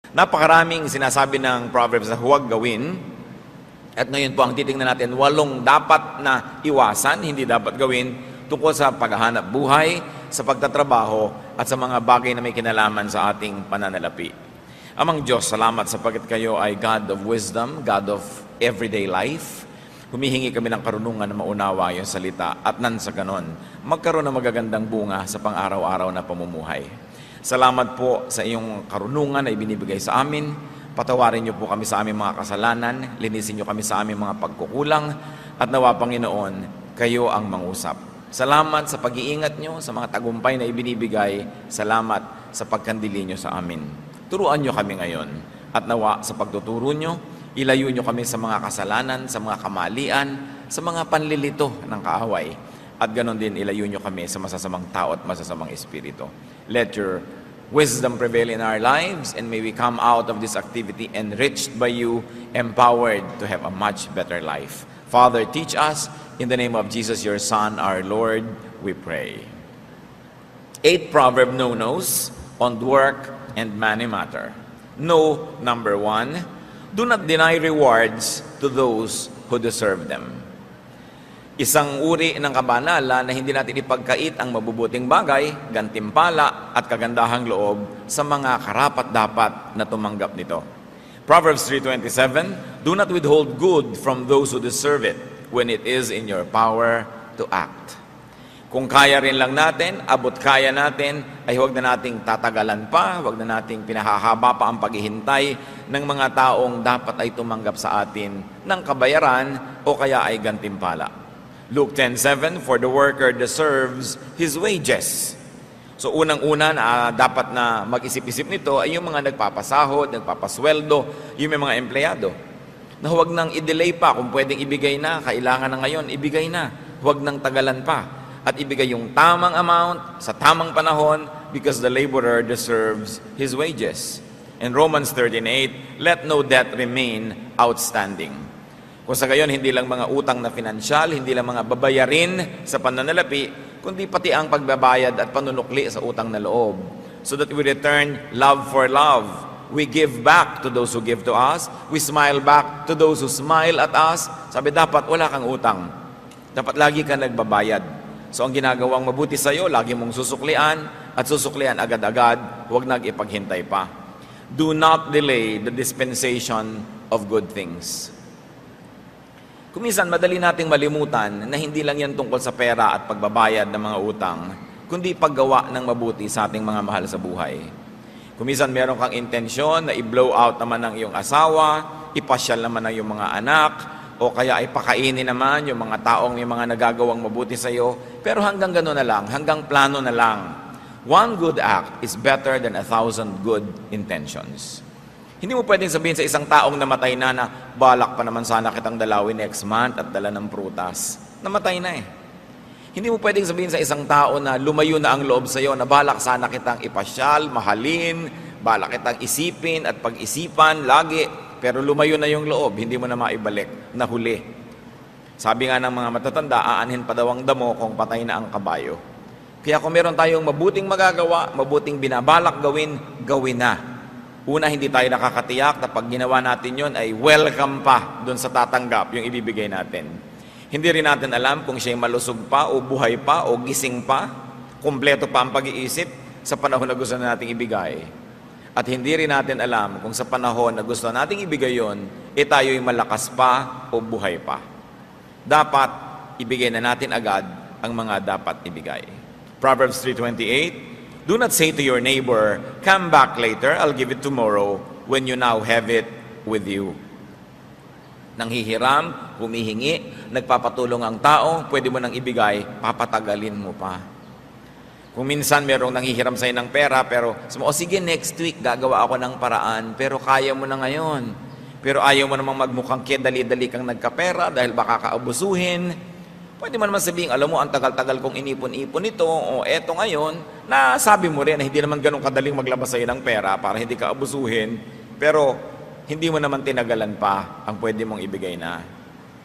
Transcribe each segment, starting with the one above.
Napakaraming sinasabi ng Proverbs na huwag gawin. At ngayon po ang titingnan natin, 8 dapat na iwasan, hindi dapat gawin tungkol sa paghahanap buhay, sa pagtatrabaho, at sa mga bagay na may kinalaman sa ating pananalapi. Amang Diyos, salamat sapagkat kayo ay God of wisdom, God of everyday life. Humihingi kami ng karunungan na maunawa yung salita at nan sa ganon, magkaroon ng magagandang bunga sa pang-araw-araw na pamumuhay. Salamat po sa iyong karunungan na ibinibigay sa amin. Patawarin niyo po kami sa aming mga kasalanan, linisin niyo kami sa aming mga pagkukulang, at nawa, Panginoon, kayo ang mangusap. Salamat sa pag-iingat niyo, sa mga tagumpay na ibinibigay. Salamat sa pagkandili niyo sa amin. Turuan niyo kami ngayon, at nawa sa pagtuturo niyo, ilayo niyo kami sa mga kasalanan, sa mga kamalian, sa mga panlilito ng kaaway. At ganon din ilayo niyo kami sa masasamang tao at masasamang espiritu. Let your wisdom prevail in our lives, and may we come out of this activity enriched by you, empowered to have a much better life. Father, teach us. In the name of Jesus, your Son, our Lord, we pray. 8 proverb no-nos on work and money matter. No, number 1, do not deny rewards to those who deserve them. Isang uri ng kabanalan na hindi natin ipagkait ang mabubuting bagay, gantimpala at kagandahang loob sa mga karapat-dapat na tumanggap nito. Proverbs 3:27, do not withhold good from those who deserve it when it is in your power to act. Kung kaya rin lang natin, abot kaya natin, ay huwag na nating tatagalan pa, huwag na nating pinahahaba pa ang paghihintay ng mga taong dapat ay tumanggap sa atin ng kabayaran o kaya ay gantimpala. Luke 10:7, for the worker deserves his wages. So unang-una na dapat na mag-isip-isip nito ay yung mga nagpapasahod, nagpapasweldo, yung may mga empleyado. Na huwag nang i-delay pa, kung pwedeng ibigay na, kailangan na ngayon, ibigay na. Huwag nang tagalan pa. At ibigay yung tamang amount, sa tamang panahon, because the laborer deserves his wages. In Romans 13:8, let no debt remain outstanding. Kung sa gayon, hindi lang mga utang na pinansyal, hindi lang mga babayarin sa pananalapi, kundi pati ang pagbabayad at panunukli sa utang na loob. So that we return love for love. We give back to those who give to us. We smile back to those who smile at us. Sabi, dapat wala kang utang. Dapat lagi ka nagbabayad. So ang ginagawang mabuti sa iyo, lagi mong susuklian at susuklian agad-agad, huwag nag-ipaghintay pa. Do not delay the dispensation of good things. Kuminsan, madali nating malimutan na hindi lang yan tungkol sa pera at pagbabayad ng mga utang, kundi paggawa ng mabuti sa ating mga mahal sa buhay. Kuminsan, meron kang intensyon na i-blow out naman ng iyong asawa, ipasyal naman ng iyong mga anak, o kaya ay pakainin naman yung mga taong may mga nagagawang mabuti sa iyo, pero hanggang gano'n na lang, hanggang plano na lang. One good act is better than 1,000 good intentions. Hindi mo pwedeng sabihin sa isang taong namatay na balak pa naman sana kitang dalawin next month at dala ng prutas. Namatay na eh. Hindi mo pwedeng sabihin sa isang tao na lumayo na ang loob sa iyo, na balak sana kitang ipasyal, mahalin, balak kitang isipin at pag-isipan lagi, pero lumayo na yung loob, hindi mo na maibalik, nahuli. Sabi nga ng mga matatanda, aanhin pa daw ang damo kung patay na ang kabayo. Kaya kung meron tayong mabuting magagawa, mabuting binabalak gawin, gawin na. Una, hindi tayo nakakatiyak na pag ginawa natin yon ay welcome pa doon sa tatanggap yung ibibigay natin. Hindi rin natin alam kung siya'y malusog pa o buhay pa o gising pa, kumpleto pa ang pag-iisip sa panahon na gusto nating ibigay. At hindi rin natin alam kung sa panahon na gusto nating ibigay yon, tayo'y malakas pa o buhay pa. Dapat ibigay na natin agad ang mga dapat ibigay. Proverbs 3:28, do not say to your neighbor, come back later, I'll give it tomorrow, when you now have it with you. Nanghihiram, humihingi, nagpapatulong ang tao, pwede mo nang ibigay, papatagalin mo pa. Kung minsan merong nanghihiram sa'yo ng pera, pero sige, next week gagawa ako ng paraan, pero kaya mo na ngayon. Pero ayaw mo namang magmukhang dali-dali kang nagkapera dahil baka kaabusuhin. Pwede mo naman sabihin, alam mo, ang tagal-tagal kong inipon-ipon ito, o eto ngayon, na sabi mo rin na hindi naman ganun kadaling maglabas sa'yo ng pera para hindi ka abusuhin, pero hindi mo naman tinagalan pa ang pwede mong ibigay na.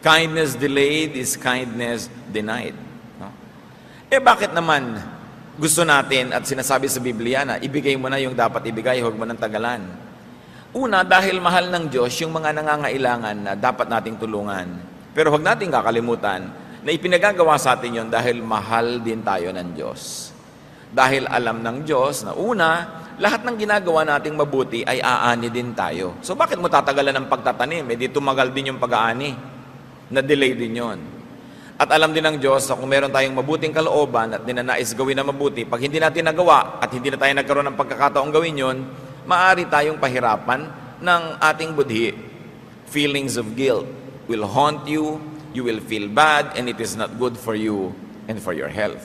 Kindness delayed is kindness denied. No? Bakit naman gusto natin at sinasabi sa Biblia na ibigay mo na yung dapat ibigay, huwag mo nang tagalan? Una, dahil mahal ng Diyos yung mga nangangailangan na dapat nating tulungan. Pero huwag nating kakalimutan na ipinagagawa sa atin yon dahil mahal din tayo ng Diyos. Dahil alam ng Diyos na una, lahat ng ginagawa nating mabuti ay aani din tayo. So bakit mo tatagalan ng pagtatanim? Di tumagal din yung pag-aani. Na-delay din yon. At alam din ng Diyos na kung meron tayong mabuting kalooban at ninanais gawin na mabuti, pag hindi natin nagawa at hindi na tayo nagkaroon ng pagkakataong gawin yon, maaari tayong pahirapan ng ating budhi. Feelings of guilt will haunt you, you will feel bad, and it is not good for you and for your health.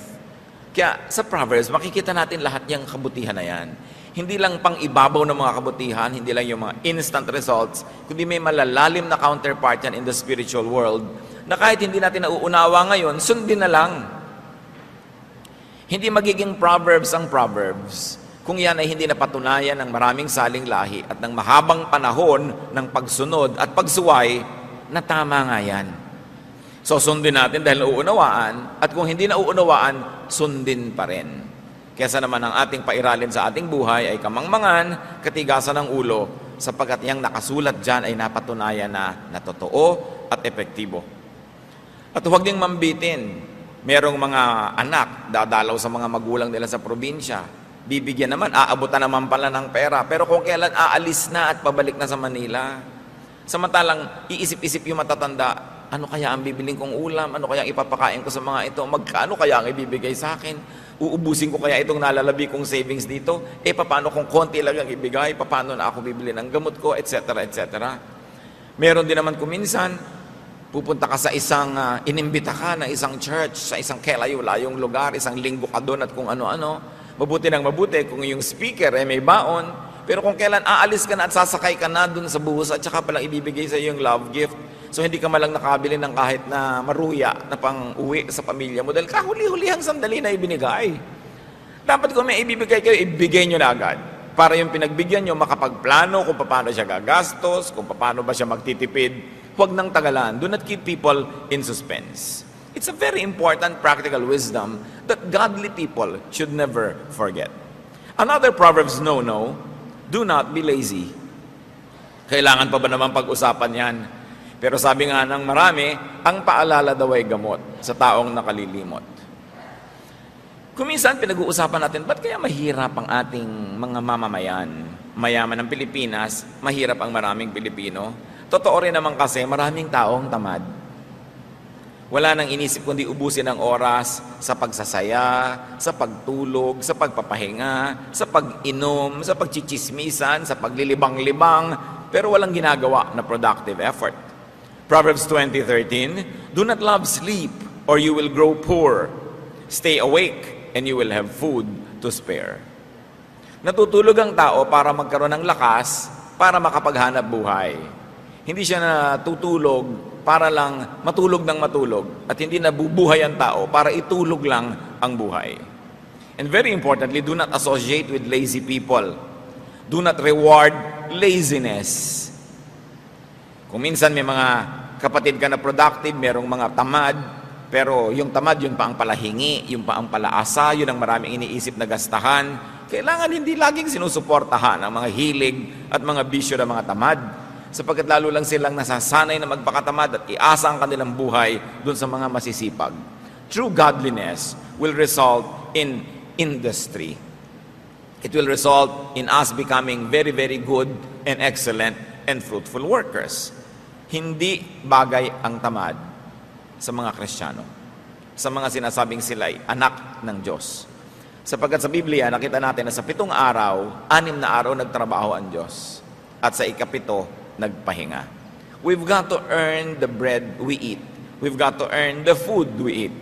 Kaya sa Proverbs, makikita natin lahat yung kabutihan na yan. Hindi lang pang ibabaw ng mga kabutihan, hindi lang yung mga instant results, kundi may malalalim na counterpart yan in the spiritual world na kahit hindi natin nauunawa ngayon, sundin na lang. Hindi magiging Proverbs ang Proverbs kung yan ay hindi napatunayan ng maraming saling lahi at ng mahabang panahon ng pagsunod at pagsuway na tama nga yan. So sundin natin dahil nauunawaan, at kung hindi nauunawaan, sundin pa rin. Kesa naman ang ating pairalin sa ating buhay ay kamangmangan, katigasan ng ulo, sapagkat yang nakasulat dyan ay napatunayan na totoo at epektibo. At huwag ding mambitin. Merong mga anak, dadalaw sa mga magulang nila sa probinsya, bibigyan naman, aabutan naman pala ng pera. Pero kung kailan aalis na at pabalik na sa Manila. Samantalang iisip-isip yung matatanda, ano kaya ang bibiling kong ulam? Ano kaya ang ipapakain ko sa mga ito? Magkano kaya ang ibibigay sa akin? Uubusin ko kaya itong nalalabi kong savings dito? Paano kung konti lang ang ibigay? Paano na ako bibili ng gamot ko? Etc. etc. Meron din naman kuminsan, pupunta ka sa isang, inimbita ka ng isang church, sa isang kelayo-layong lugar, isang linggo ka doon at kung ano-ano. Mabuti ng mabuti kung yung speaker ay may baon, pero kung kailan aalis ka na at sasakay ka na doon sa bus at saka palang ibibigay sa iyo yung love gift, so hindi ka malang nakabili ng kahit na maruya na pang uwi sa pamilya mo dahil kahuli-hulihang sandali na ibinigay. Dapat kung may ibibigay kayo, ibigay nyo na agad para yung pinagbigyan nyo makapagplano kung paano siya gagastos, kung paano ba siya magtitipid. Huwag nang tagalan. Do not keep people in suspense. It's a very important practical wisdom that godly people should never forget. Another Proverbs no-no, do not be lazy. Kailangan pa ba naman pag-usapan yan? Pero sabi nga ng marami, ang paalala daw ay gamot sa taong nakalilimot. Kuminsan pinag-uusapan natin, ba't kaya mahirap ang ating mga mamamayan? Mayaman ng Pilipinas, mahirap ang maraming Pilipino. Totoo rin naman kasi maraming taong tamad. Wala nang inisip kundi ubusin ang oras sa pagsasaya, sa pagtulog, sa pagpapahinga, sa pag-inom, sa pagchichismisan, sa paglilibang-libang, pero walang ginagawa na productive effort. Proverbs 20:13, do not love sleep or you will grow poor. Stay awake and you will have food to spare. Natutulog ang tao para magkaroon ng lakas para makapaghanap buhay. Hindi siya natutulog para lang matulog ng matulog at hindi nabubuhay ang tao para itulog lang ang buhay. And very importantly, do not associate with lazy people. Do not reward laziness. Kung minsan may mga kapatid ka na productive, merong mga tamad, pero yung tamad, yun pa ang palahingi, yun pa ang palaasa, yun ang maraming iniisip na gastahan. Kailangan hindi laging sinusuportahan ang mga hilig at mga bisyo ng mga tamad, sapagkat lalo lang silang nasasanay na magpakatamad at iasa ang kanilang buhay dun sa mga masisipag. True godliness will result in industry. It will result in us becoming very, very good and excellent and fruitful workers. Hindi bagay ang tamad sa mga Kristiyano, sa mga sinasabing sila'y anak ng Diyos. Sapagkat sa Biblia, nakita natin na sa 7 araw, 6 na araw nagtrabaho ang Diyos. At sa ika-7, nagpahinga. We've got to earn the bread we eat. We've got to earn the food we eat.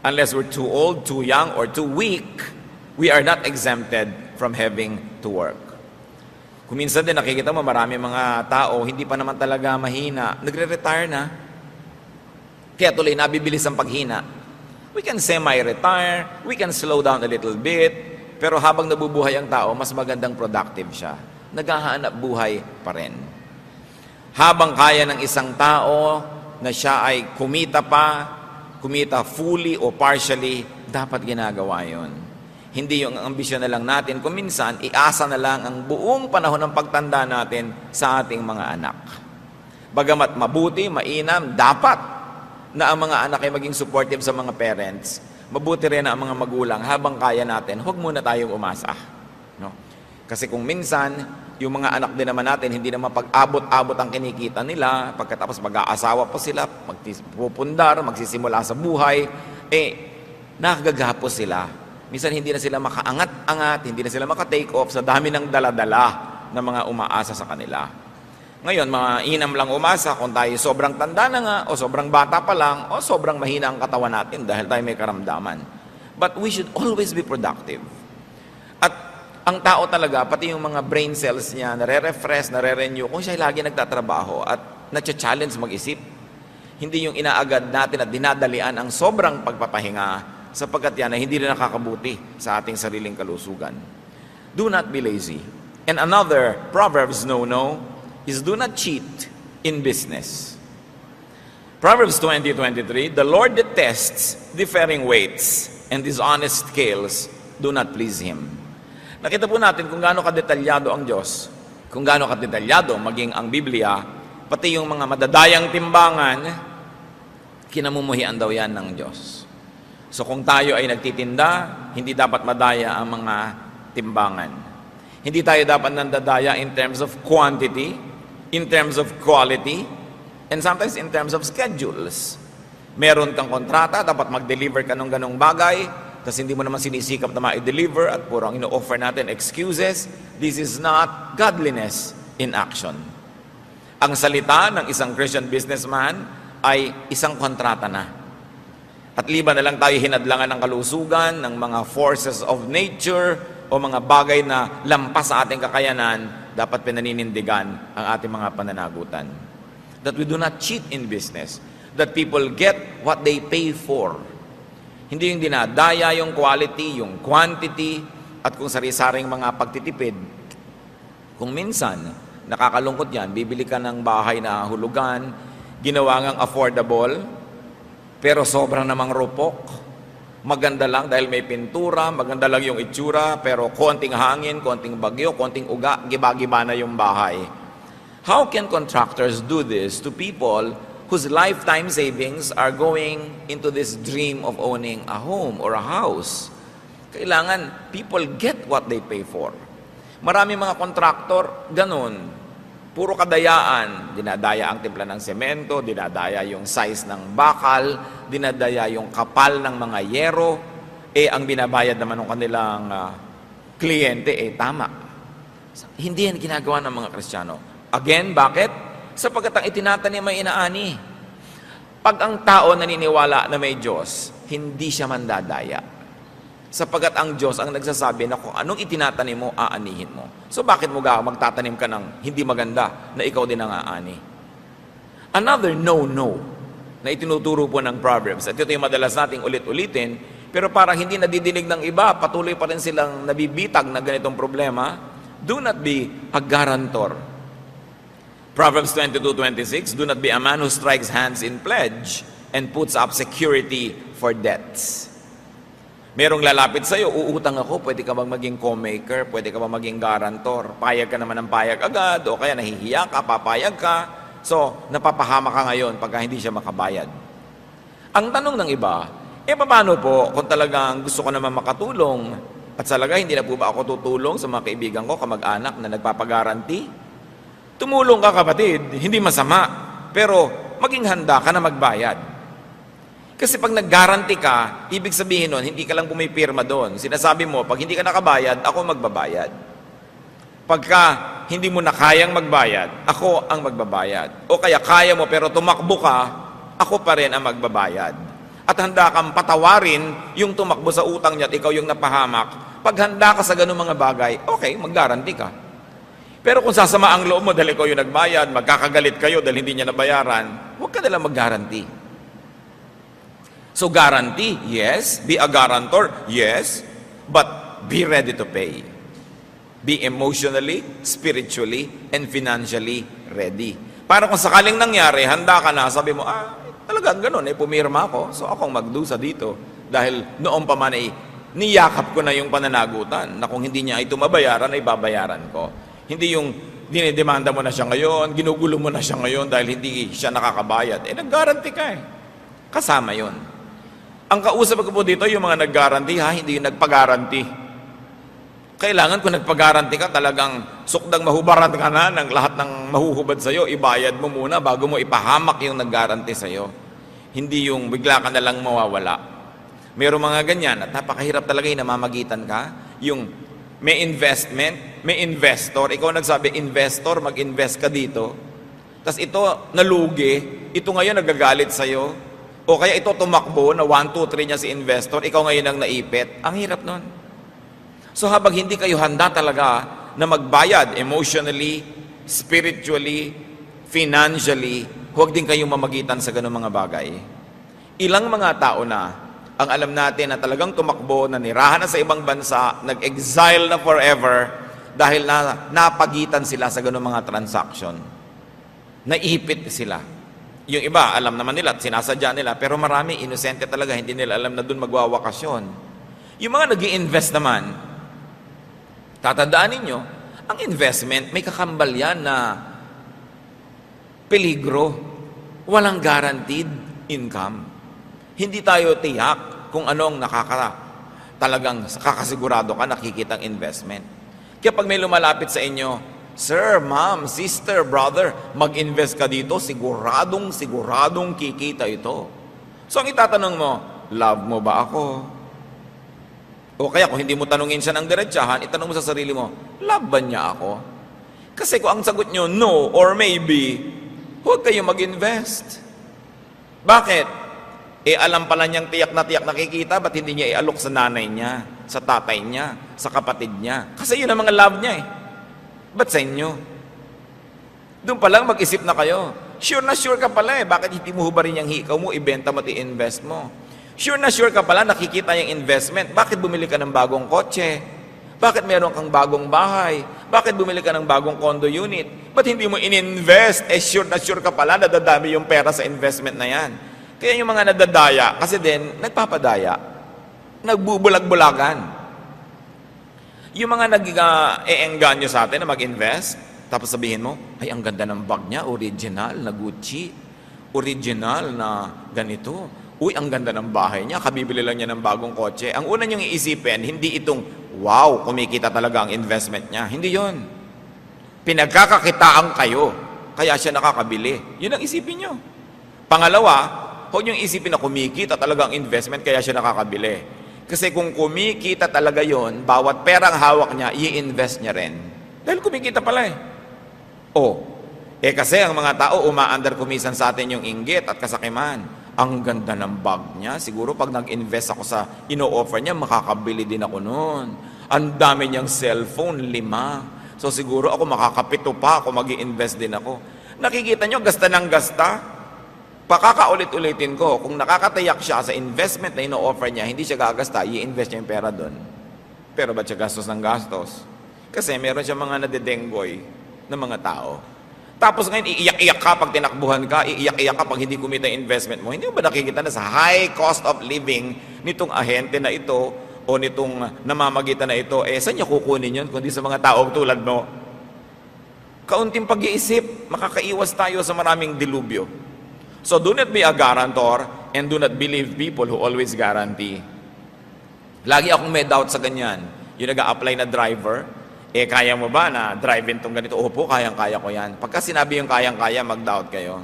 Unless we're too old, too young, or too weak, we are not exempted from having to work. Kung minsan din nakikita mo marami mga tao, hindi pa naman talaga mahina, nagre-retire na. Kaya tuloy nabibilis ang paghina. We can semi-retire, we can slow down a little bit, pero habang nabubuhay ang tao, mas magandang productive siya. Naghahanap buhay pa rin. Habang kaya ng isang tao na siya ay kumita fully o partially, dapat ginagawa yon. hindi yung ambisyon na lang natin. Kung minsan, iasa na lang ang buong panahon ng pagtanda natin sa ating mga anak. Bagamat mabuti, mainam, dapat na ang mga anak ay maging supportive sa mga parents. Mabuti rin na ang mga magulang, habang kaya natin, huwag muna tayong umasa. No? Kasi kung minsan, yung mga anak din naman natin, hindi naman pag-abot-abot ang kinikita nila, pagkatapos mag-aasawa pa sila, magpupundar, magsisimula sa buhay, nakagagapos sila. Minsan hindi na sila makaangat-angat, hindi na sila maka-take off sa dami ng dala-dala na mga umaasa sa kanila. Ngayon, mainam lang umasa kung tayo sobrang tanda na nga, o sobrang bata pa lang, o sobrang mahina ang katawan natin dahil tayo may karamdaman. But we should always be productive. At ang tao talaga, pati yung mga brain cells niya, nare-refresh, nare-renew, kung siya lagi nagtatrabaho at na-challenge mag-isip, hindi yung inaagad natin at dinadalian ang sobrang pagpapahinga, sapagkat yan ay hindi rin nakakabuti sa ating sariling kalusugan. Do not be lazy. And another Proverbs no-no is do not cheat in business. Proverbs 20:23, the Lord detests differing weights, and dishonest scales do not please Him. Nakita po natin kung gaano kadetalyado ang Diyos, kung gaano kadetalyado maging ang Biblia, pati yung mga madadayang timbangan, kinamumuhian daw yan ng Diyos. So kung tayo ay nagtitinda, hindi dapat madaya ang mga timbangan. Hindi tayo dapat nandadaya in terms of quantity, in terms of quality, and sometimes in terms of schedules. Meron kang kontrata, dapat mag-deliver ka ng ganong bagay, tapos hindi mo naman sinisikap na ma-deliver at puro ang ino-offer natin excuses. This is not godliness in action. Ang salita ng isang Christian businessman ay isang kontrata na. At liban na lang tayo hinadlangan ng kalusugan, ng mga forces of nature, o mga bagay na lampas sa ating kakayanan, dapat pinaninindigan ang ating mga pananagutan. That we do not cheat in business. That people get what they pay for. Hindi yung dinadaya yung quality, yung quantity, at kung sari-saring mga pagtitipid. Kung minsan, nakakalungkot yan, bibili ka ng bahay na hulugan, ginawa ngang affordable, pero sobrang namang rupok. Maganda lang dahil may pintura, maganda lang yung itsura, pero konting hangin, konting bagyo, konting uga, giba-giba na yung bahay. How can contractors do this to people whose lifetime savings are going into this dream of owning a home or a house? Kailangan people get what they pay for. Marami mga kontraktor, ganun. Puro kadayaan. Dinadaya ang timpla ng semento, dinadaya yung size ng bakal, dinadaya yung kapal ng mga yero. Ang binabayad naman ng kanilang kliyente, tama. Hindi yan ginagawa ng mga Kristiyano. Again, bakit? Sapagkat ang itinatanim ay inaani. Pag ang tao naniniwala na may Diyos, hindi siya mandadaya. Sapagkat ang Diyos ang nagsasabi na kung anong itinatanim mo, aanihin mo. So bakit mo magtatanim ka ng hindi maganda na ikaw din ang aani? Another no-no na itinuturo po ng Proverbs, at ito yung madalas nating ulit-ulitin, pero parang hindi nadidinig ng iba, patuloy pa rin silang nabibitag na ganitong problema. Do not be a guarantor. Proverbs 22:26, do not be a man who strikes hands in pledge and puts up security for debts. Merong lalapit sa'yo, uutang ako, pwede ka bang maging co-maker, pwede ka bang maging guarantor, payag ka naman ng payag agad, o kaya nahihiya ka, papayag ka, so napapahama ka ngayon pagka hindi siya makabayad. Ang tanong ng iba, paano po kung talagang gusto ko naman makatulong, at sa lagay, hindi na po ba ako tutulong sa mga kaibigan ko, kamag-anak na nagpapagaranti? Tumulong ka, kapatid, hindi masama, pero maging handa ka na magbayad. Kasi pag nag-guarantee ka, ibig sabihin nun, hindi ka lang pumipirma doon. Sinasabi mo, pag hindi ka nakabayad, ako magbabayad. Pagka hindi mo na kayang magbayad, ako ang magbabayad. O kaya kaya mo pero tumakbo ka, ako pa rin ang magbabayad. At handa kang patawarin yung tumakbo sa utang niya at ikaw yung napahamak. Pag handa ka sa ganung mga bagay, okay, mag-guarantee ka. Pero kung sasama ang loob mo dahil ikaw yung nagbayad, magkakagalit kayo dahil hindi niya nabayaran, huwag ka nalang mag-guarantee. So guarantee, yes. Be a guarantor, yes. But be ready to pay. Be emotionally, spiritually, and financially ready. Para kung sakaling nangyari, handa ka na, sabi mo, talagang ganun, pumirma ako, so akong magdusa dito. Dahil noong pa man niyakap ko na yung pananagutan na kung hindi niya ito mabayaran, ay babayaran ko. Hindi yung dinidemanda mo na siya ngayon, ginugulo mo na siya ngayon dahil hindi siya nakakabayad. Nag-guarantee ka eh. Kasama yun. Ang kausap ko po dito, yung mga nag-guarantee ha, hindi yung nagpa-guarantee. Kailangan kung nagpa-guarantee ka, talagang sukdang mahubaran ka na ng lahat ng mahuhubad sa'yo, ibayad mo muna bago mo ipahamak yung nag-guarantee sa'yo. Hindi yung bigla ka na lang mawawala. Mayroong mga ganyan at napakahirap talaga yung namamagitan ka. Yung may investment, may investor, ikaw nagsabi, investor, mag-invest ka dito. Tapos ito nalugi, ito ngayon nagagalit sa'yo. O kaya ito tumakbo na 1, 2, 3 niya si investor, ikaw ngayon ang naipit. Ang hirap nun. So habang hindi kayo handa talaga na magbayad emotionally, spiritually, financially, huwag din kayong mamagitan sa ganung mga bagay. Ilang mga tao na ang alam natin na talagang tumakbo, na nirahan na sa ibang bansa, nag-exile na forever dahil napagitan sila sa ganung mga transaction. Naipit sila. Yung iba, alam naman nila at sinasadya nila, pero marami, inosente talaga, hindi nila alam na doon magwawakasyon. Yung mga nag-i-invest naman, tatandaan ninyo, ang investment, may kakambal yan na peligro. Walang guaranteed income. Hindi tayo tiyak kung anong talagang kakasigurado ka nakikitang investment. Kaya pag may lumalapit sa inyo, sir, ma'am, sister, brother, mag-invest ka dito, siguradong kikita ito. So ang itatanong mo, love mo ba ako? O kaya kung hindi mo tanungin siya ng diretsahan, itanong mo sa sarili mo, love ba niya ako? Kasi kung ang sagot nyo, no or maybe, huwag kayo mag-invest. Bakit? Alam pala niyang tiyak na nakikita, ba't hindi niya ialok sa nanay niya, sa tatay niya, sa kapatid niya? Kasi yun ang mga love niya eh. Ba't sa inyo? Doon pa lang mag-isip na kayo. Sure na sure ka pala eh. Bakit hindi mo hubarin yung hikaw mo, ibenta mo, i-invest mo? Sure na sure ka pala, nakikita yung investment. Bakit bumili ka ng bagong kotse? Bakit meron kang bagong bahay? Bakit bumili ka ng bagong condo unit? Ba't hindi mo in-invest? Sure na sure ka pala, nadadami yung pera sa investment na yan. Kaya yung mga nadadaya, kasi din, nagpapadaya. Nagbubulag-bulagan. Yung mga nag-eengganyo sa atin na mag-invest, tapos sabihin mo, ay, ang ganda ng bag niya, original na Gucci, original na ganito. Uy, ang ganda ng bahay niya, kabibili lang niya ng bagong kotse. Ang una niyong iisipin, hindi itong, wow, kumikita talaga ang investment niya. Hindi yon. Pinagkakakitaan kayo, kaya siya nakakabili. Yun ang isipin niyo. Pangalawa, huwag niyong isipin na kumikita talaga ang investment kaya siya nakakabili. Kasi kung kumikita talaga yon, bawat perang hawak niya, i-invest niya rin. Dahil kumikita pala eh. Kasi ang mga tao umaandar kumisan sa atin yung inggit at kasakiman. Ang ganda ng bag niya. Siguro pag nag-invest ako sa ino-offer niya, makakabili din ako noon. Ang dami niyang cellphone, 5. So siguro ako makakapito pa ako, mag-i-invest din ako. Nakikita niyo, gasta ng gasta. Pakakaulit-ulitin ko, kung nakakatayak siya sa investment na ino-offer niya, hindi siya gagasta, i-invest niya yung pera doon. Pero ba't siya gastos ng gastos? Kasi meron siya mga nadedenggoy na mga tao. Tapos ngayon, iiyak-iyak ka pag tinakbuhan ka, iiyak-iyak ka pag hindi kumita yung investment mo. Hindi mo ba nakikita na sa high cost of living nitong ahente na ito o nitong namamagitan na ito, saan niya kukunin yun kundi sa mga taong tulad mo? Kaunting pag-iisip, makakaiwas tayo sa maraming dilubyo. So do not be a guarantor and do not believe people who always guarantee. Lagi akong may doubt sa ganyan. Yung nag-a-apply na driver, kaya mo ba na drive-in tong ganito? Opo, kayang-kaya ko yan. Pagka sinabi yung kayang-kaya, mag-doubt kayo.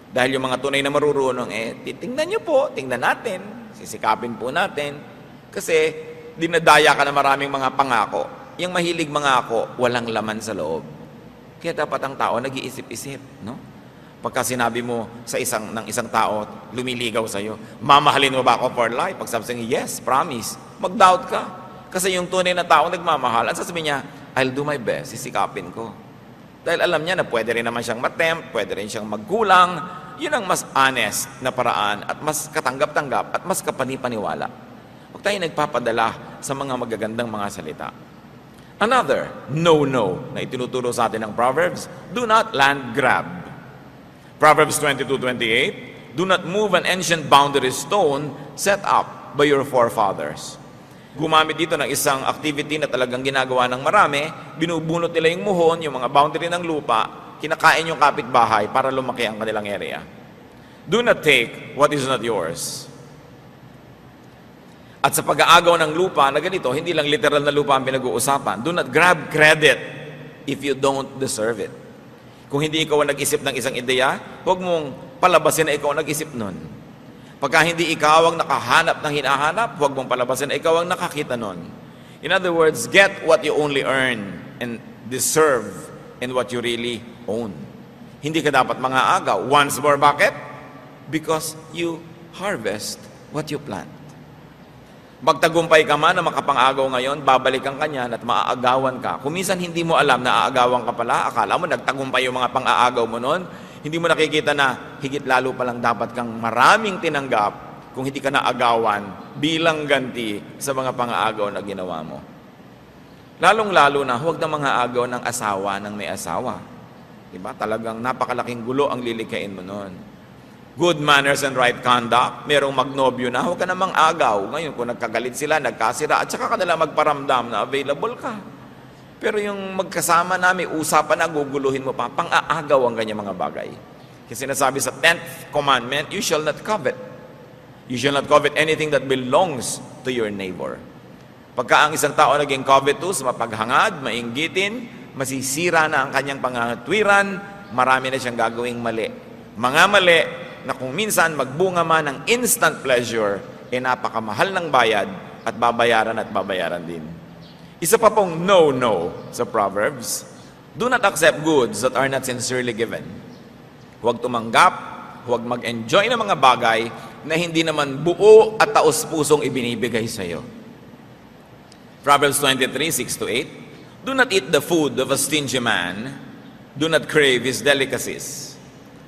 Dahil yung mga tunay na marurunong, tingnan nyo po, tingnan natin, sisikapin po natin. Kasi dinadaya ka na maraming mga pangako. Yung mahilig mangako, walang laman sa loob. Kaya dapat ang tao nag-iisip-isip, no? Pagka sinabi mo sa ng isang tao, lumiligaw sa'yo, mamahalin mo ba ako for life? Pag sabi niya, yes, promise. Mag-doubt ka. Kasi yung tunay na tao nagmamahal, ang sasabihin niya, I'll do my best, sisikapin ko. Dahil alam niya na pwede rin naman siyang matempt, pwede rin siyang magkulang. Yun ang mas honest na paraan at mas katanggap-tanggap at mas kapanipaniwala. Huwag tayo nagpapadala sa mga magagandang mga salita. Another, no, na itinuturo sa atin ng Proverbs, do not land grab. Proverbs 22:28, do not move an ancient boundary stone set up by your forefathers. gumamit dito ng isang activity na talagang ginagawa ng marami, binubunot nila yung muhon, yung mga boundary ng lupa, kinakain yung kapitbahay para lumaki ang kanilang area. Do not take what is not yours. At sa pag-aagaw ng lupa na ganito, hindi lang literal na lupa ang pinag-uusapan. Do not grab credit if you don't deserve it. Kung hindi ikaw ang nag-isip ng isang ideya, huwag mong palabasin na ikaw ang nag-isip nun. Pagka hindi ikaw ang nakahanap ng hinahanap, huwag mong palabasin na ikaw ang nakakita nun. In other words, get what you only earn and deserve in what you really own. Hindi ka dapat mangaagaw. Once more, bakit? Because you harvest what you plant. Magtagumpay ka man na makapang-agaw ngayon, babalikan ka niyan at maaagawan ka. Kung minsan hindi mo alam na aagawan ka pala, akala mo nagtagumpay yung mga pang-aagaw mo noon, hindi mo nakikita na higit lalo palang dapat kang maraming tinanggap kung hindi ka naagawan bilang ganti sa mga pang-aagaw na ginawa mo. Lalong-lalo na huwag na mga agaw ng asawa ng may asawa. Diba? Talagang napakalaking gulo ang lilikain mo noon. Good manners and right conduct, merong magnobyo na, huwag ka namang agaw. Ngayon, kung nagkagalit sila, nagkasira, at saka ka nila magparamdam na available ka. Pero yung magkasama na, may usapan na, guguluhin mo pa, pang-aagaw ang ganyan mga bagay. Kasi sinasabi sa 10th commandment, you shall not covet. You shall not covet anything that belongs to your neighbor. Pagka ang isang tao naging covetous, mapaghangad, mainggitin, masisira na ang kanyang pangangatwiran, marami na siyang gagawing mali. Mga mali na kung minsan magbunga man ng instant pleasure, napakamahal ng bayad at babayaran din. Isa pa pong no sa Proverbs, do not accept goods that are not sincerely given. Huwag tumanggap, huwag mag-enjoy ng mga bagay na hindi naman buo at taos-pusong ibinibigay sa iyo. Proverbs 23:6-8, do not eat the food of a stingy man, do not crave his delicacies,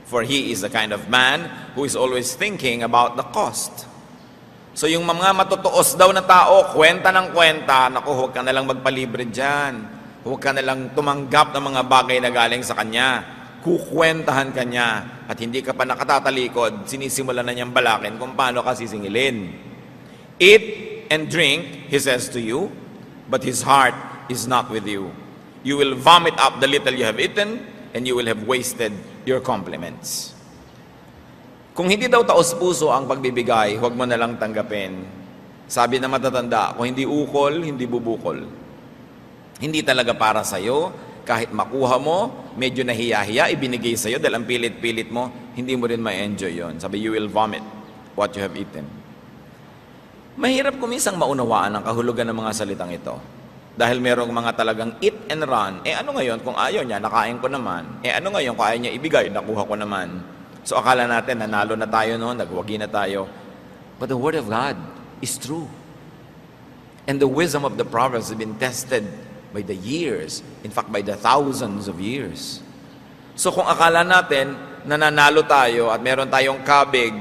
for he is the kind of man who is always thinking about the cost. So yung mga matutuos daw na tao, kwenta ng kwenta, naku, huwag ka nalang magpalibre dyan. Huwag ka nalang tumanggap ng mga bagay na galing sa kanya. Kukwentahan ka niya. At hindi ka pa nakatatalikod, sinisimula na niyang balakin kung paano ka sisingilin. Eat and drink, he says to you, but his heart is not with you. You will vomit up the little you have eaten, and you will have wasted your compliments. Kung hindi daw taos-puso ang pagbibigay, huwag mo na lang tanggapin. Sabi na matatanda, kung hindi ukol, hindi bubukol. Hindi talaga para sa'yo, kahit makuha mo, medyo nahiya-hiya, ibinigay sa'yo dahil ang pilit-pilit mo, hindi mo rin ma-enjoy yon. Sabi, you will vomit what you have eaten. Mahirap kumisang maunawaan ang kahulugan ng mga salitang ito. Dahil merong mga talagang eat and run, ano ngayon kung ayaw niya, nakain ko naman. Ano ngayon kung ayaw niya ibigay, nakuha ko naman. So akala natin, nanalo na tayo noon, nagwagi na tayo. But the Word of God is true. And the wisdom of the Proverbs has been tested by the years, in fact by the thousands of years. So kung akala natin, nananalo tayo at meron tayong kabig,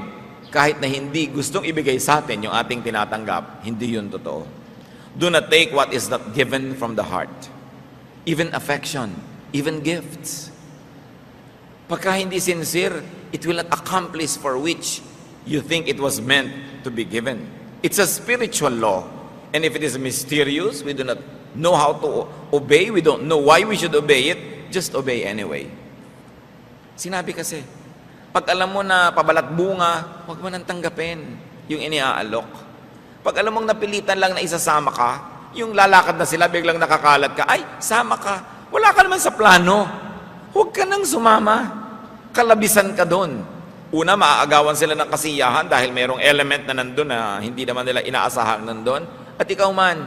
kahit na hindi gustong ibigay sa atin yung ating tinatanggap, hindi yun totoo. Do not take what is not given from the heart. Even affection, even gifts. Pagka hindi sincere, it will not accomplish for which you think it was meant to be given. It's a spiritual law. And if it is mysterious, we do not know how to obey, we don't know why we should obey it, just obey anyway. Sinabi kasi, pag alam mo na pabalat bunga, huwag mo nang tanggapin yung iniaalok. Pag alam mong napilitan lang na isasama ka, yung lalakad na sila, biglang nakakalat ka, ay, sama ka. Wala ka naman sa plano. Huwag ka nang sumama. Kalabisan ka doon. Una, maaagawan sila ng kasiyahan dahil mayroong element na nandun na hindi naman nila inaasahan nandun. At ikaw man,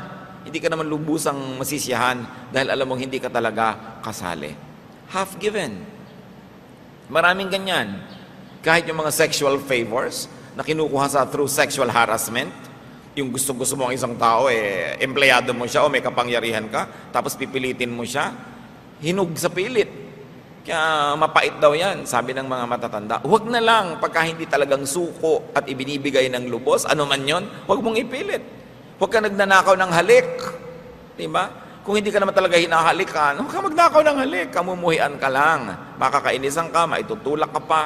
hindi ka naman lubusang masisiyahan dahil alam mong hindi ka talaga kasali. Half given. Maraming ganyan. Kahit yung mga sexual favors na kinukuha sa through sexual harassment, yung gusto-gusto mo ang isang tao, empleyado mo siya o may kapangyarihan ka, tapos pipilitin mo siya, hinug sa pilit. Kaya mapait daw yan, sabi ng mga matatanda. Huwag na lang, pagka hindi talagang suko at ibinibigay ng lubos, ano man yon, huwag mong ipilit. Huwag ka nagnanakaw ng halik. Diba? Kung hindi ka naman talaga hinahalikan, huwag ka magnakaw ng halik, kamumuhian ka lang. Makakainisan ka, maitutulak ka pa.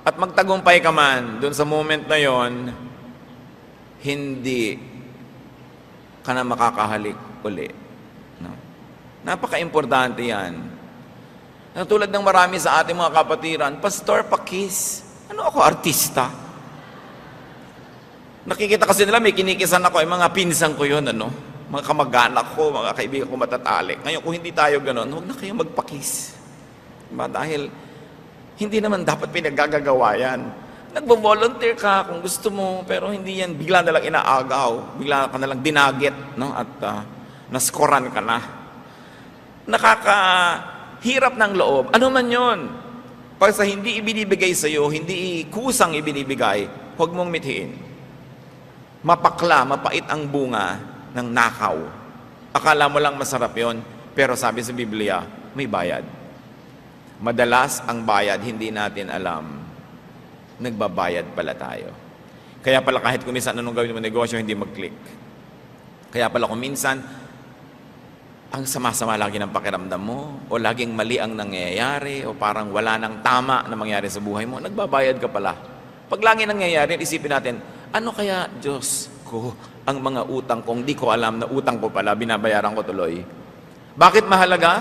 At magtagumpay ka man, dun sa moment na yon, hindi ka na makakahalik uli. No? Napaka-importante yan. Tulad ng marami sa ating mga kapatiran, Pastor, pakis. Ano ako, artista? Nakikita kasi nila, may kinikisan ako, mga pinsan ko yun, mga kamag-anak ko, mga kaibigan ko matatalik. Ngayon, kung hindi tayo ganon, huwag na kayo magpakis. Diba? Dahil, hindi naman dapat pinaggagawa yan. Nagbo-volunteer ka kung gusto mo, pero hindi yan, bigla na lang inaagaw, bigla ka na lang dinagit, at naskoran ka na. Nakakahirap ng loob. Ano man yun? Pag sa hindi ibinibigay sa iyo, hindi kusang ibinibigay, huwag mong mithiin. Mapakla, mapait ang bunga ng nakaw. Akala mo lang masarap yon, pero sabi sa Biblia, may bayad. Madalas ang bayad, hindi natin alam. Nagbabayad pala tayo. Kaya pala kahit kung minsan anong gawin mo negosyo, hindi mag-click. Kaya pala kung minsan, ang sama-sama lagi ng pakiramdam mo, o laging mali ang nangyayari, o parang wala nang tama na mangyari sa buhay mo, nagbabayad ka pala. Pag lagi nangyayari, isipin natin, ano kaya, Diyos ko, ang mga utang kong di ko alam na utang ko pala, binabayaran ko tuloy. Bakit mahalaga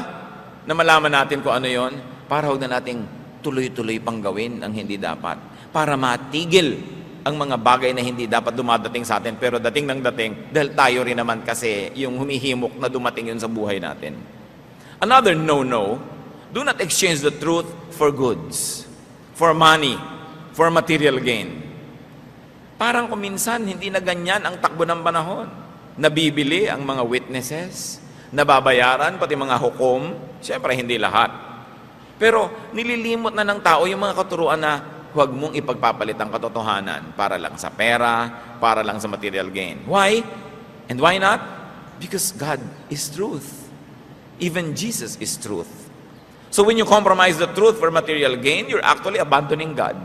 na malaman natin kung ano yon? Para huwag na nating tuloy-tuloy pang gawin ang hindi dapat. Para matigil ang mga bagay na hindi dapat dumadating sa atin, pero dating ng dating, dahil tayo rin naman kasi yung humihimok na dumating yun sa buhay natin. Another no-no, do not exchange the truth for goods, for money, for material gain. Parang kung minsan, hindi na ganyan ang takbo ng panahon. Nabibili ang mga witnesses, nababayaran, pati mga hukom, siyempre hindi lahat. Pero nililimot na ng tao yung mga katuruan na huwag mong ipagpapalit ang katotohanan para lang sa pera, para lang sa material gain. Why? And why not? Because God is truth. Even Jesus is truth. So when you compromise the truth for material gain, you're actually abandoning God.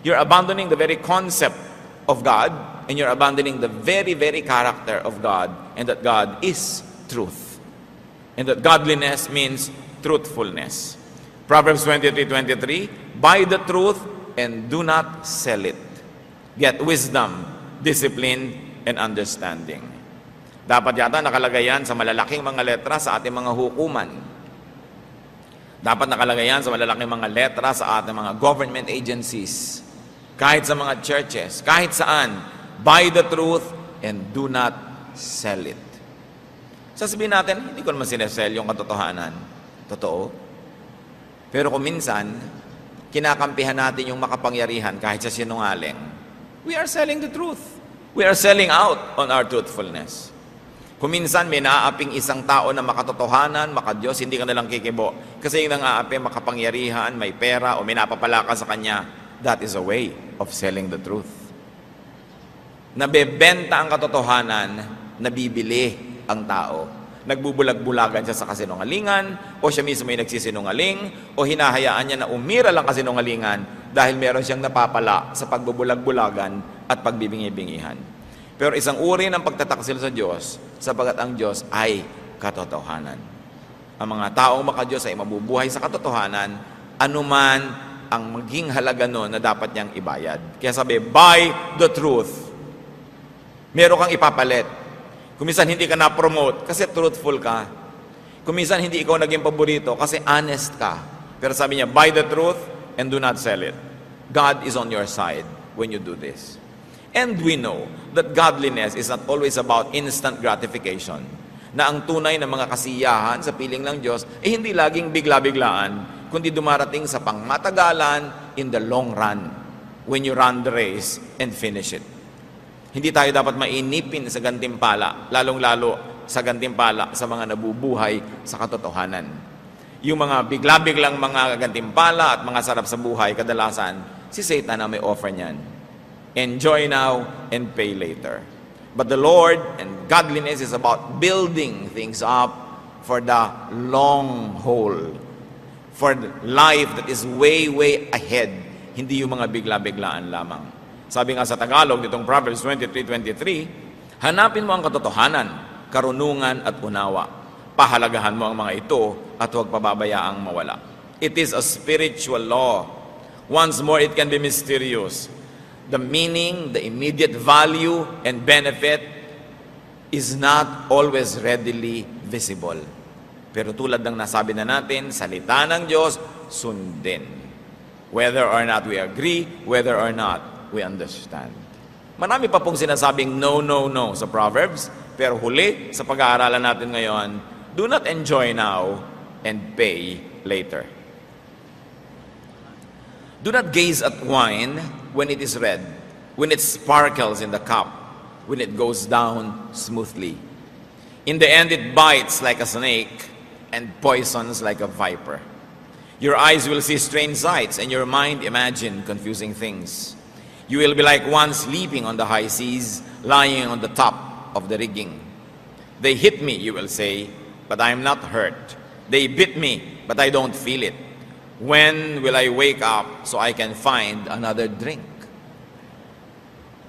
You're abandoning the very concept of God, and you're abandoning the very, very character of God, and that God is truth. And that godliness means truthfulness. Proverbs 23:23, buy the truth and do not sell it. Get wisdom, discipline, and understanding. Dapat yata nakalagay yan sa malalaking mga letra sa ating mga hukuman. Dapat nakalagay yan sa malalaking mga letra sa ating mga government agencies. Kahit sa mga churches, kahit saan, buy the truth and do not sell it. Sasabihin natin, hindi ko naman sinesell yung katotohanan. Totoo. Pero kung minsan, kinakampihan natin yung makapangyarihan kahit sa sinungaling, we are selling the truth. We are selling out on our truthfulness. Kung minsan may naaaping isang tao na makatotohanan, makadiyos, hindi ka nalang kikibo. Kasi yung nang-aapi, makapangyarihan, may pera, o may napapala ka sa kanya, that is a way of selling the truth. Nabebenta ang katotohanan, nabibili ang tao. Nagbubulag-bulagan siya sa kasinungalingan, o siya mismo ay nagsisinungaling, o hinahayaan niya na umira lang kasinungalingan dahil meron siyang napapala sa pagbubulag-bulagan at pagbibingi-bingihan. Pero isang uri ng pagtataksil sa Diyos, sapagat ang Diyos ay katotohanan. Ang mga taong makadiyos ay mabubuhay sa katotohanan, anuman ang maging halaga nun na dapat niyang ibayad. Kaya sabi, buy the truth. Meron kang ipapalit. Kung minsan hindi ka na-promote kasi truthful ka. Kung minsan hindi ikaw naging paborito kasi honest ka. Pero sabi niya, buy the truth and do not sell it. God is on your side when you do this. And we know that godliness is not always about instant gratification. Na ang tunay na mga kasiyahan sa piling ng Diyos ay hindi laging bigla-biglaan, kundi dumarating sa pangmatagalan in the long run when you run the race and finish it. Hindi tayo dapat mainipin sa gantimpala, lalong-lalo sa gantimpala sa mga nabubuhay sa katotohanan. Yung mga bigla-biglang mga gantimpala at mga sarap sa buhay, kadalasan, si Satan na may offer niyan. Enjoy now and pay later. But the Lord and godliness is about building things up for the long haul. For life that is way, way ahead. Hindi yung mga bigla-biglaan lamang. Sabi nga sa Tagalog, nitong Proverbs 23:23, hanapin mo ang katotohanan, karunungan at unawa. Pahalagahan mo ang mga ito at huwag pababayaang mawala. It is a spiritual law. Once more, it can be mysterious. The meaning, the immediate value and benefit is not always readily visible. Pero tulad ng nasabi na natin, salita ng Diyos, sundin. Whether or not we agree, whether or not we understand. Marami pa pong sinasabing no, no, no sa Proverbs, pero huli sa pag-aaralan natin ngayon, do not enjoy now and pay later. Do not gaze at wine when it is red, when it sparkles in the cup, when it goes down smoothly. In the end, it bites like a snake and poisons like a viper. Your eyes will see strange sights, and your mind imagine confusing things. You will be like one sleeping on the high seas, lying on the top of the rigging. They hit me, you will say, but I am not hurt. They bit me, but I don't feel it. When will I wake up so I can find another drink?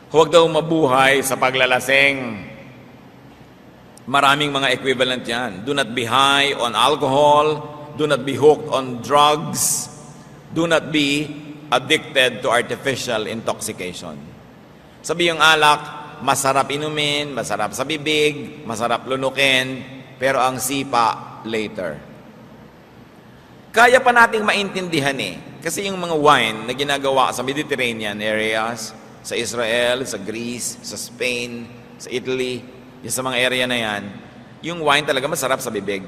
Huwag daw mabuhay sa paglalasing. Maraming mga equivalent yan. Do not be high on alcohol. Do not be hooked on drugs. Do not be addicted to artificial intoxication. Sabi yung alak, masarap inumin, masarap sa bibig, masarap lunukin, pero ang sipa, later. Kaya pa nating maintindihan kasi yung mga wine na ginagawa sa Mediterranean areas, sa Israel, sa Greece, sa Spain, sa Italy, yung sa mga area na yan, yung wine talaga masarap sa bibig.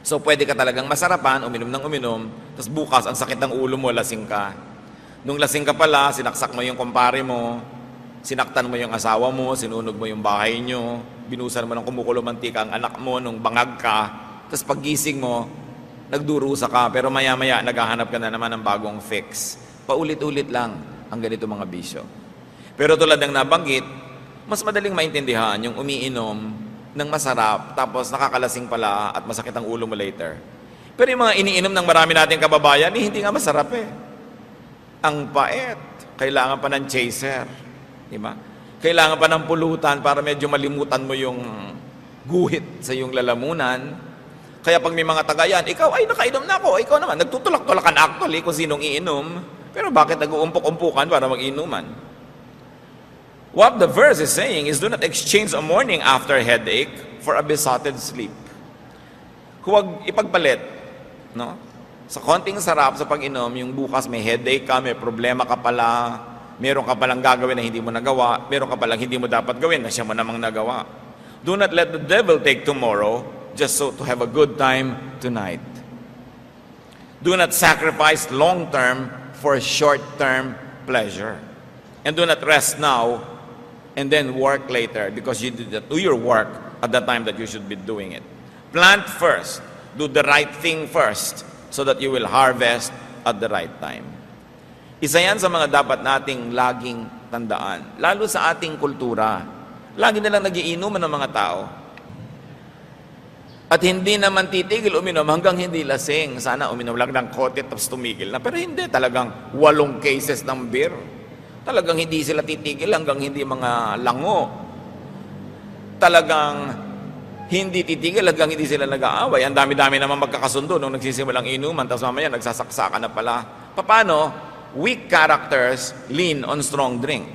So pwede ka talagang masarapan, uminom ng uminom, tapos bukas ang sakit ng ulo mo, lasing ka. Nung lasing ka pala, sinaksak mo yung kumpare mo, sinaktan mo yung asawa mo, sinunog mo yung bahay nyo, binusan mo ng kumukulo mantika ang anak mo nung bangag ka, tapos paggising mo, nagdurusa ka, pero maya-maya naghahanap ka na naman ng bagong fix. Paulit-ulit lang ang ganito mga bisyo. Pero tulad ng nabanggit, mas madaling maintindihan yung umiinom ng masarap, tapos nakakalasing pala at masakit ang ulo mo later. Pero yung mga iniinom ng marami nating kababayan, hindi nga masarap Ang pait. Kailangan pa ng chaser. Diba? Kailangan pa ng pulutan para medyo malimutan mo yung guhit sa iyong lalamunan. Kaya pag may mga tagayan, ikaw, ay nakainom na ako. Ikaw naman, nagtutulak-tulakan actually kung sinong iinom. Pero bakit nag-uumpok-umpukan para mag-inuman? What the verse is saying is, do not exchange a morning after headache for a besotted sleep. Huwag ipagpalit, no? Sa konting sarap sa pag-inom, yung bukas may headache ka, may problema ka pala, meron ka palang gagawin na hindi mo nagawa, meron ka palang hindi mo dapat gawin na siya mo namang nagawa. Do not let the devil take tomorrow just so to have a good time tonight. Do not sacrifice long-term for short-term pleasure. And do not rest now and then work later because you did do your work at the time that you should be doing it. Plant first. Do the right thing first so that you will harvest at the right time. Isa yan sa mga dapat nating laging tandaan. Lalo sa ating kultura. Lagi nilang nagiinuman ng mga tao. At hindi naman titigil uminom hanggang hindi lasing. Sana uminom lang ng kote tapos tumigil na. Pero hindi, talagang 8 cases ng beer. Talagang hindi sila titigil hanggang hindi mga lango. Talagang hindi titigil hanggang hindi sila nag-aaway. Ang dami-dami naman magkakasundo nung nagsisimulang inuman, tapos mamaya nagsasaksakan na pala. Paano? Weak characters lean on strong drink.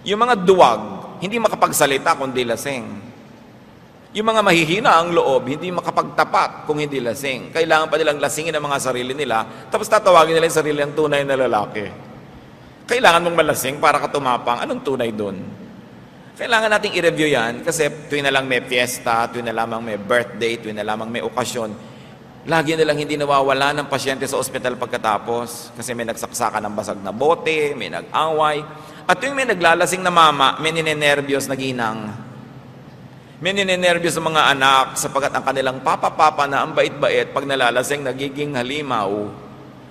Yung mga duwag, hindi makapagsalita kundi lasing. Yung mga mahihina ang loob, hindi makapagtapat kung hindi lasing. Kailangan pa nilang lasingin ang mga sarili nila, tapos tatawagin nila yung sarili ang tunay na lalaki. Kailangan mong malasing para ka tumapang. Anong tunay doon? Kailangan nating i-review yan kasi tuwing na lang may fiesta, tuwing na lamang may birthday, tuwing na lamang may okasyon, lagi na lang hindi nawawala ng pasyente sa ospital pagkatapos kasi may nagsaksakan ng basag na bote, may nag-away. At tuwing may naglalasing na mama, may ninenervyos na ginang. May ninenervyos sa mga anak sapagkat ang kanilang papa-papa na ang bait-bait pag nalalasing nagiging halimaw.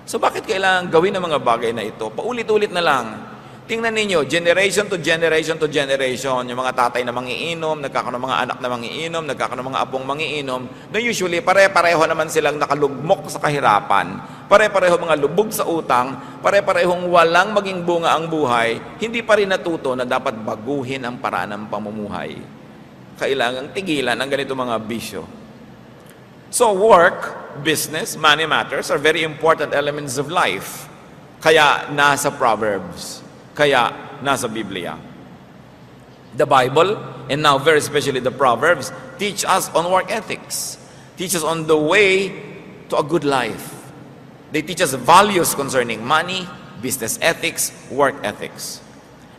So bakit kailangan gawin ang mga bagay na ito? Paulit-ulit na lang. Tingnan ninyo, generation to generation to generation, yung mga tatay na mangiinom, nagkakaroon ng mga anak na mangiinom, nagkakaroon ng mga apong mangiinom, na usually pare-pareho naman silang nakalugmok sa kahirapan, pare-pareho mga lubog sa utang, pare-parehong walang maging bunga ang buhay, hindi pa rin natuto na dapat baguhin ang paraan ng pamumuhay. Kailangang tigilan ang ganito mga bisyo. So work, business, money matters are very important elements of life. Kaya nasa Proverbs. Kaya nasa Biblia. The Bible, and now very especially the Proverbs, teach us on work ethics. Teach us on the way to a good life. They teach us values concerning money, business ethics, work ethics.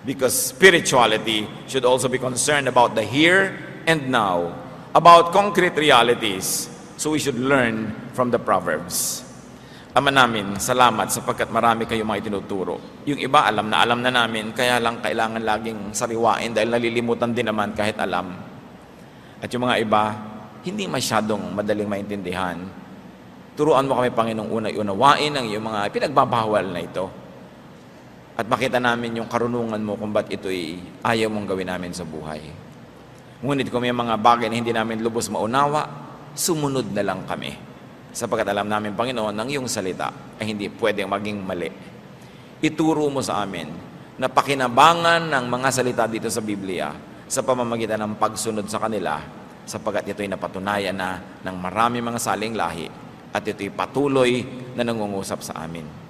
Because spirituality should also be concerned about the here and now, about concrete realities. So we should learn from the Proverbs. Ama namin, salamat sapagkat marami kayong mga itinuturo. Yung iba, alam na namin, kaya lang kailangan laging sariwain dahil nalilimutan din naman kahit alam. At yung mga iba, hindi masyadong madaling maintindihan. Turuan mo kami, Panginoong, unay unawain ang iyong mga pinagbabawal na ito. At makita namin yung karunungan mo kung ba't ito'y ayaw mong gawin namin sa buhay. Ngunit kung may mga bagay na hindi namin lubos maunawa, sumunod na lang kami. Sapagkat alam namin, Panginoon, ang iyong salita ay hindi pwedeng maging mali. Ituro mo sa amin na pakinabangan ng mga salita dito sa Biblia sa pamamagitan ng pagsunod sa kanila, sapagkat ito'y napatunayan na ng marami mga saling lahi at ito'y patuloy na nangungusap sa amin.